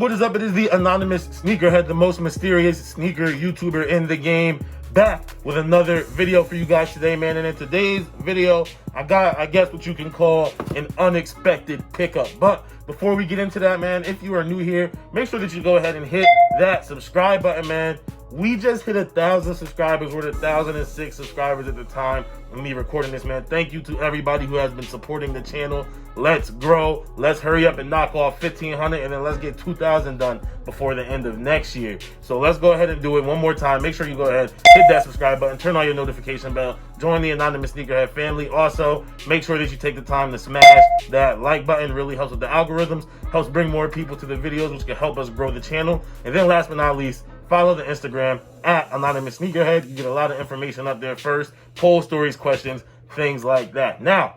What is up? It is the anonymous Sneakerhead, the most mysterious sneaker YouTuber in the game, back with another video for you guys today, man. And in today's video, I got, I guess, what you can call an unexpected pickup. But before we get into that, man, if you are new here, make sure that you go ahead and hit that subscribe button, man. We just hit 1,000 subscribers. We're at 1,006 subscribers at the time of me recording this, man. Thank you to everybody who has been supporting the channel. Let's grow. Let's hurry up and knock off 1,500, and then let's get 2,000 done before the end of next year. So let's go ahead and do it one more time. Make sure you go ahead, hit that subscribe button, turn on your notification bell, join the anonymous Sneakerhead family. Also, make sure that you take the time to smash that like button. Really helps with the algorithms, helps bring more people to the videos, which can help us grow the channel. And then last but not least, follow the Instagram at Anonymous Sneakerhead. You get a lot of information up there first, poll stories, questions, things like that. Now,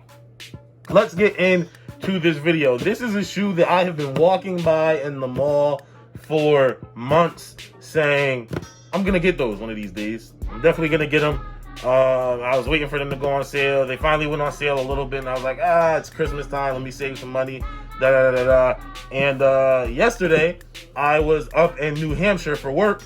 let's get into this video. This is a shoe that I have been walking by in the mall for months saying, I'm going to get those one of these days. I'm definitely going to get them. I was waiting for them to go on sale. They finally went on sale a little bit, and I was like, it's Christmas time. Let me save some money. And yesterday, I was up in New Hampshire for work,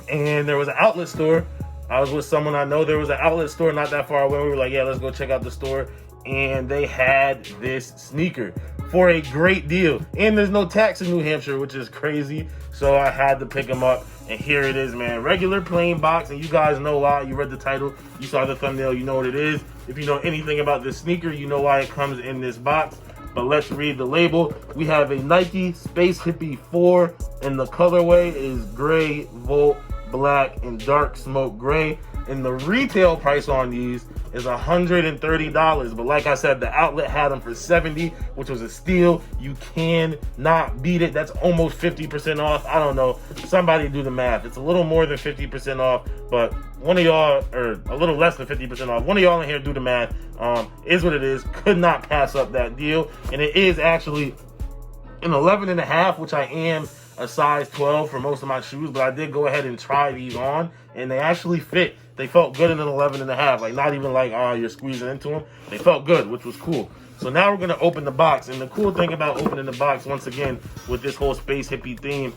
and there was an outlet store. I was with someone I know. There was an outlet store not that far away. We were like, yeah, let's go check out the store. And they had this sneaker for a great deal. And there's no tax in New Hampshire, which is crazy. So I had to pick them up. And here it is, man. Regular plain box. And you guys know why. You read the title. You saw the thumbnail. You know what it is. If you know anything about this sneaker, you know why it comes in this box. But let's read the label. We have a Nike Space Hippie 4, and the colorway is gray, volt, black, and dark smoke gray. And the retail price on these is $130. But like I said, the outlet had them for $70, which was a steal. You cannot beat it. That's almost 50% off. I don't know. Somebody do the math. It's a little more than 50% off, but one of y'all, or a little less than 50% off, one of y'all in here do the math. Is what it is. Could not pass up that deal. And it is actually an 11.5, which I am a size 12 for most of my shoes, but I did go ahead and try these on, and they actually fit. They felt good in an 11.5, like not even like, you're squeezing into them. They felt good, which was cool. So now we're gonna open the box, and the cool thing about opening the box, once again, with this whole Space Hippie theme,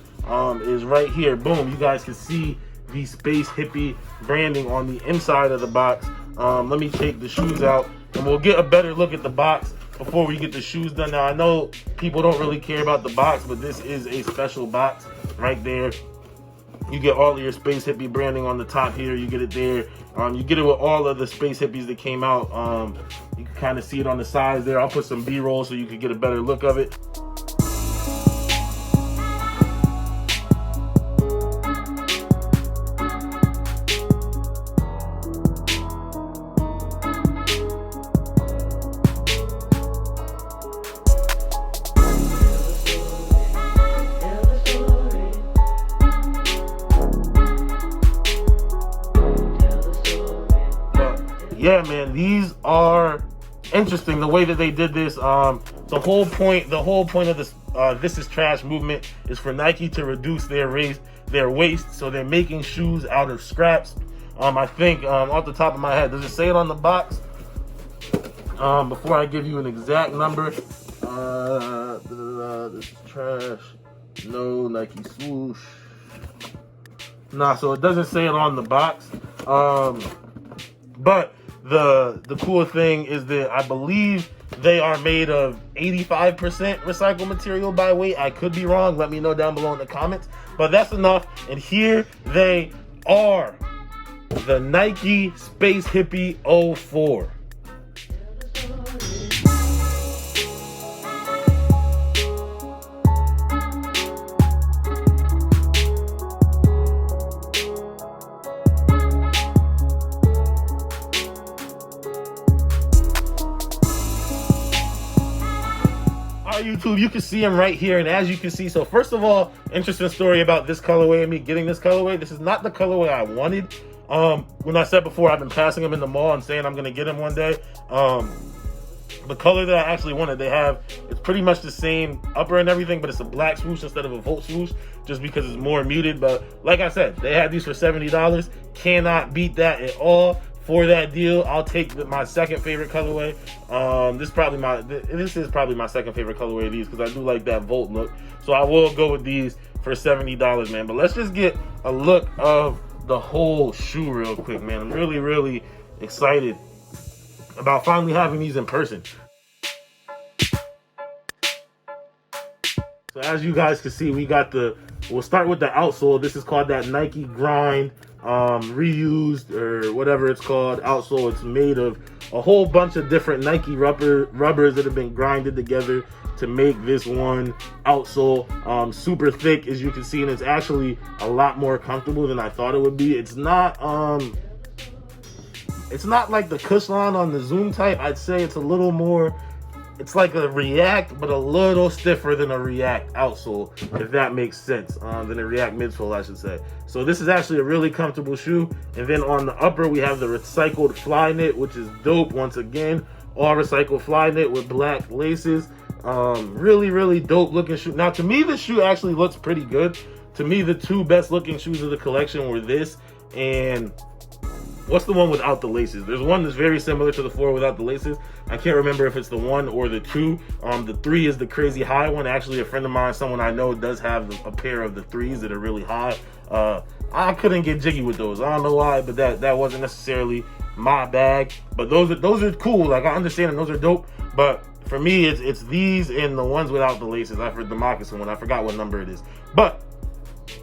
is right here. Boom, you guys can see the Space Hippie branding on the inside of the box. Let me take the shoes out, and we'll get a better look at the box before we get the shoes done. Now, I know people don't really care about the box, but this is a special box right there. You get all of your Space Hippie branding on the top here. You get it there. You get it with all of the Space Hippies that came out. You can kind of see it on the sides there. I'll put some B-roll so you can get a better look of it. Yeah, man, these are interesting the way that they did this. The whole point of this this is trash movement is for Nike to reduce their waste. So they're making shoes out of scraps. I think off the top of my head, does it say it on the box? Before I give you an exact number, this is trash. No Nike swoosh. Nah, so it doesn't say it on the box. But the cool thing is that I believe they are made of 85% recycled material by weight. I could be wrong. Let me know down below in the comments. But that's enough. And here they are. The Nike Space Hippie 04. YouTube, you can see them right here, and as you can see, so first of all, interesting story about this colorway and me getting this colorway. This is not the colorway I wanted. When I said before, I've been passing them in the mall and saying I'm gonna get them one day. The color that I actually wanted, it's pretty much the same upper and everything, but it's a black swoosh instead of a volt swoosh, just because it's more muted. But like I said, they had these for $70. Cannot beat that at all. for that deal, I'll take my second favorite colorway. This is probably my second favorite colorway of these because I do like that Volt look. So I will go with these for $70, man. But let's just get a look of the whole shoe real quick, man. I'm really, really excited about finally having these in person. So as you guys can see, we'll start with the outsole. This is called that Nike Grind reused or whatever it's called outsole. It's made of a whole bunch of different Nike rubbers that have been grinded together to make this one outsole. Super thick, as you can see, and it's actually a lot more comfortable than I thought it would be. It's not like the Cushlon on the Zoom type. I'd say it's a little more, it's like a React, but a little stiffer than a React outsole, if that makes sense, than a React midsole, I should say. So this is actually a really comfortable shoe. And then on the upper, we have the recycled fly knit, which is dope. Once again, all recycled fly knit with black laces. Really, really dope looking shoe. Now, to me, the shoe actually looks pretty good. To me, the two best looking shoes of the collection were this and what's the one without the laces? There's one that's very similar to the 4 without the laces. I can't remember if it's the 1 or the 2. The 3 is the crazy high one. Actually, a friend of mine, someone I know, does have a pair of the 3s that are really high. I couldn't get jiggy with those. I don't know why, but that wasn't necessarily my bag. But those are cool. Like, I understand and those are dope. But for me, it's these and the ones without the laces. I've heard the moccasin one. I forgot what number it is. But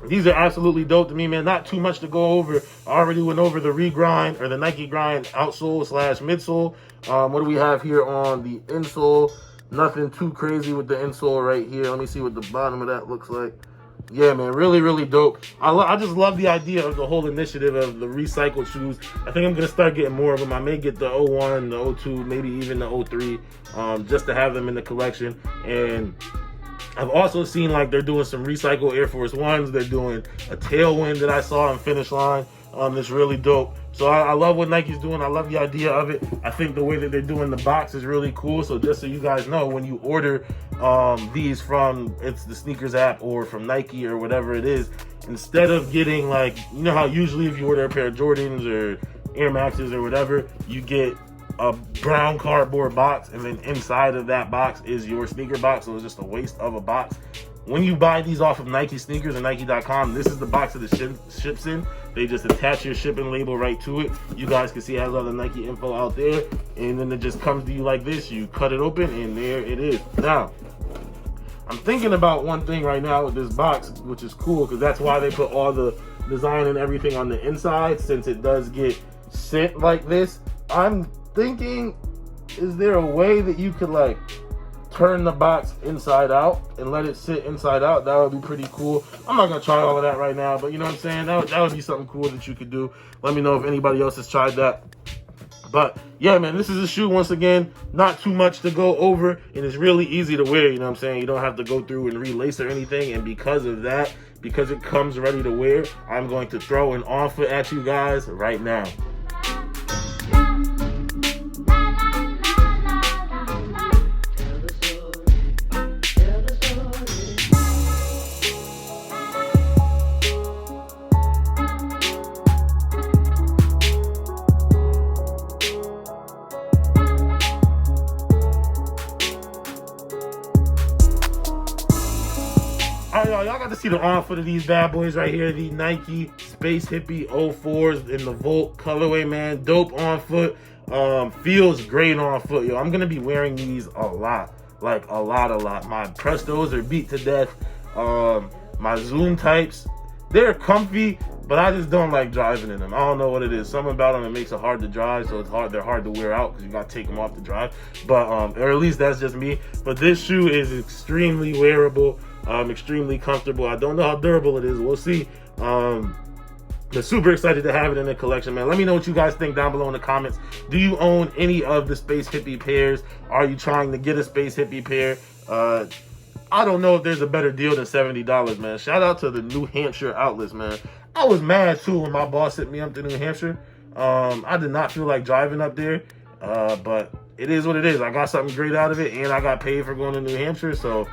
these are absolutely dope to me, man. Not too much to go over. I already went over the regrind or the Nike Grind outsole / midsole. What do we have here on the insole? Nothing too crazy with the insole right here. Let me see what the bottom of that looks like. Yeah, man, really, really dope. I just love the idea of the whole initiative of the recycled shoes. I think I'm going to start getting more of them. I may get the 01, the 02, maybe even the 03, just to have them in the collection. And I've also seen like they're doing some recycled Air Force Ones. They're doing a Tailwind that I saw in Finish Line. That's really dope. So I love what Nike's doing. I love the idea of it. I think the way that they're doing the box is really cool. So just so you guys know, when you order these from it's the Sneakers app or from Nike or whatever it is, instead of getting like, you know how usually if you order a pair of Jordans or Air Maxes or whatever, you get a brown cardboard box, and then inside of that box is your sneaker box. So it's just a waste of a box. When you buy these off of Nike Sneakers or Nike.com, this is the box that it ships in. They just attach your shipping label right to it. You guys can see it has all the Nike info out there, and then it just comes to you like this. You cut it open, and there it is. Now, I'm thinking about one thing right now with this box, which is cool, because that's why they put all the design and everything on the inside, since it does get sent like this. I'm thinking, is there a way that you could like turn the box inside out and let it sit inside out? That would be pretty cool. I'm not gonna try all of that right now, but you know what I'm saying? That would be something cool that you could do. Let me know if anybody else has tried that. But yeah, man, this is a shoe, once again, not too much to go over, and it's really easy to wear, you know what I'm saying? You don't have to go through and relace or anything, and because of that, because it comes ready to wear, I'm going to throw an on foot at you guys right now. All right, y'all got to see the on foot of these bad boys right here. The Nike Space Hippie 04s in the Volt colorway, man. Dope on foot. Feels great on foot, yo. I'm going to be wearing these a lot. Like, a lot. My Prestos are beat to death. My Zoom types, they're comfy, but I just don't like driving in them. I don't know what it is. Something about them that makes it hard to drive, so they're hard to wear out because you got to take them off to drive. But, or at least that's just me. But this shoe is extremely wearable. Extremely comfortable. I don't know how durable it is. We'll see. But super excited to have it in the collection, man. Let me know what you guys think down below in the comments. Do you own any of the Space Hippie pairs? Are you trying to get a Space Hippie pair? I don't know if there's a better deal than $70, man. Shout out to the New Hampshire outlets, man. I was mad too when my boss sent me up to New Hampshire. I did not feel like driving up there, but it is what it is. I got something great out of it, and I got paid for going to New Hampshire, so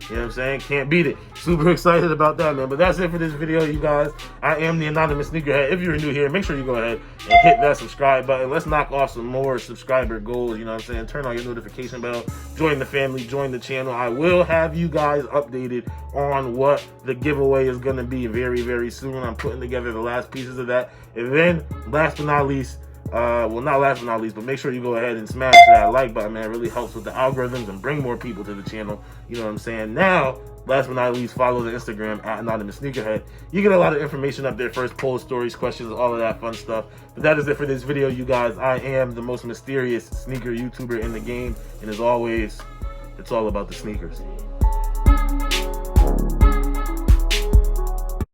You know what I'm saying? Can't beat it. Super excited about that, man. But that's it for this video, you guys. I am the Anonymous Sneakerhead. If you're new here, make sure you go ahead and hit that subscribe button. Let's knock off some more subscriber goals, you know what I'm saying? Turn on your notification bell. Join the family. Join the channel. I will have you guys updated on what the giveaway is going to be very, very soon. I'm putting together the last pieces of that. And then, last but not least, well, not last but not least, but make sure you go ahead and smash that like button, man. It really helps with the algorithms and bring more people to the channel. You know what I'm saying? Now, last but not least, follow the Instagram at Anonymous Sneakerhead. You get a lot of information up there. First polls, stories, questions, all of that fun stuff. But that is it for this video, you guys. I am the most mysterious sneaker YouTuber in the game. And as always, it's all about the sneakers.